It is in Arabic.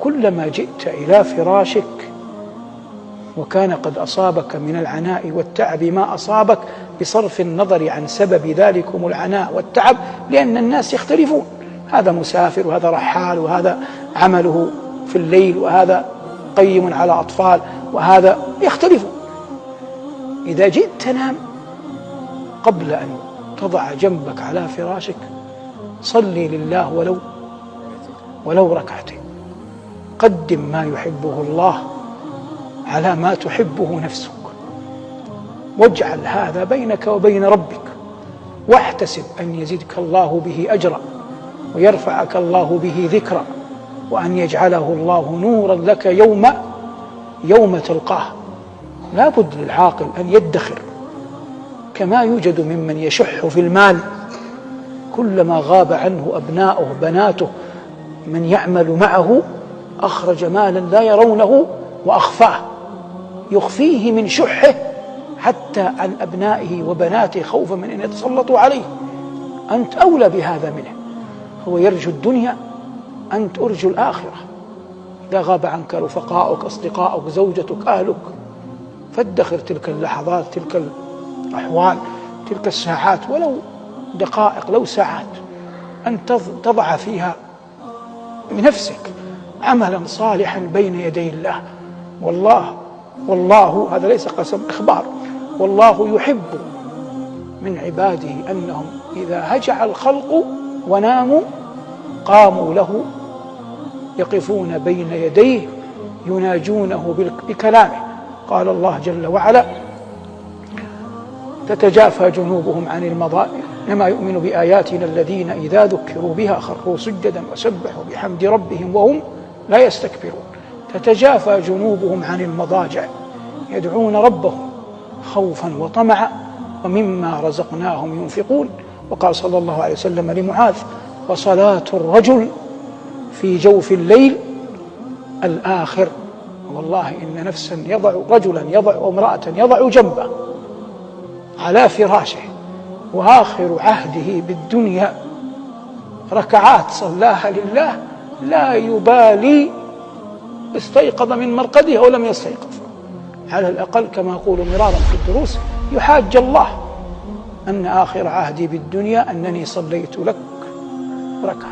كلما جئت إلى فراشك وكان قد أصابك من العناء والتعب ما أصابك، بصرف النظر عن سبب ذلكم العناء والتعب، لأن الناس يختلفون، هذا مسافر وهذا رحال وهذا عمله في الليل وهذا قيم على أطفال وهذا يختلفون. إذا جئت تنام قبل أن تضع جنبك على فراشك صلي لله ولو ركعتين، قدم ما يحبه الله على ما تحبه نفسك، واجعل هذا بينك وبين ربك، واحتسب أن يزدك الله به أجرا ويرفعك الله به ذكرا، وأن يجعله الله نورا لك يوم تلقاه. لا بد للعاقل أن يدخر، كما يوجد ممن يشح في المال، كلما غاب عنه أبناؤه بناته من يعمل معه أخرج مالا لا يرونه وأخفاه، يخفيه من شحه حتى عن أبنائه وبناته خوفا من أن يتسلطوا عليه. أنت أولى بهذا منه، هو يرجو الدنيا، أنت أرجو الآخرة. إذا غاب عنك رفقاؤك أصدقاؤك زوجتك أهلك فادخر تلك اللحظات، تلك الأحوال، تلك الساعات، ولو دقائق لو ساعات، أن تضع فيها بنفسك عملا صالحا بين يدي الله. والله هذا ليس قسم إخبار، والله يحب من عباده أنهم إذا هجع الخلق وناموا قاموا له يقفون بين يديه يناجونه بكلامه. قال الله جل وعلا: تتجافى جنوبهم عن المضاجع إنما يؤمن بآياتنا الذين إذا ذكروا بها خروا سجدا وسبحوا بحمد ربهم وهم لا يستكبرون. تتجافى جنوبهم عن المضاجع يدعون ربهم خوفا وطمعا ومما رزقناهم ينفقون. وقال صلى الله عليه وسلم لمعاذ: وصلاة الرجل في جوف الليل الآخر. والله إن نفسا رجلا أو امرأة يضع جنبه على فراشه وآخر عهده بالدنيا ركعات صلاها لله، لا يبالي استيقظ من مرقده أو لم يستيقظ، على الأقل كما أقول مرارا في الدروس يحاج الله أن آخر عهدي بالدنيا أنني صليت لك ركعة.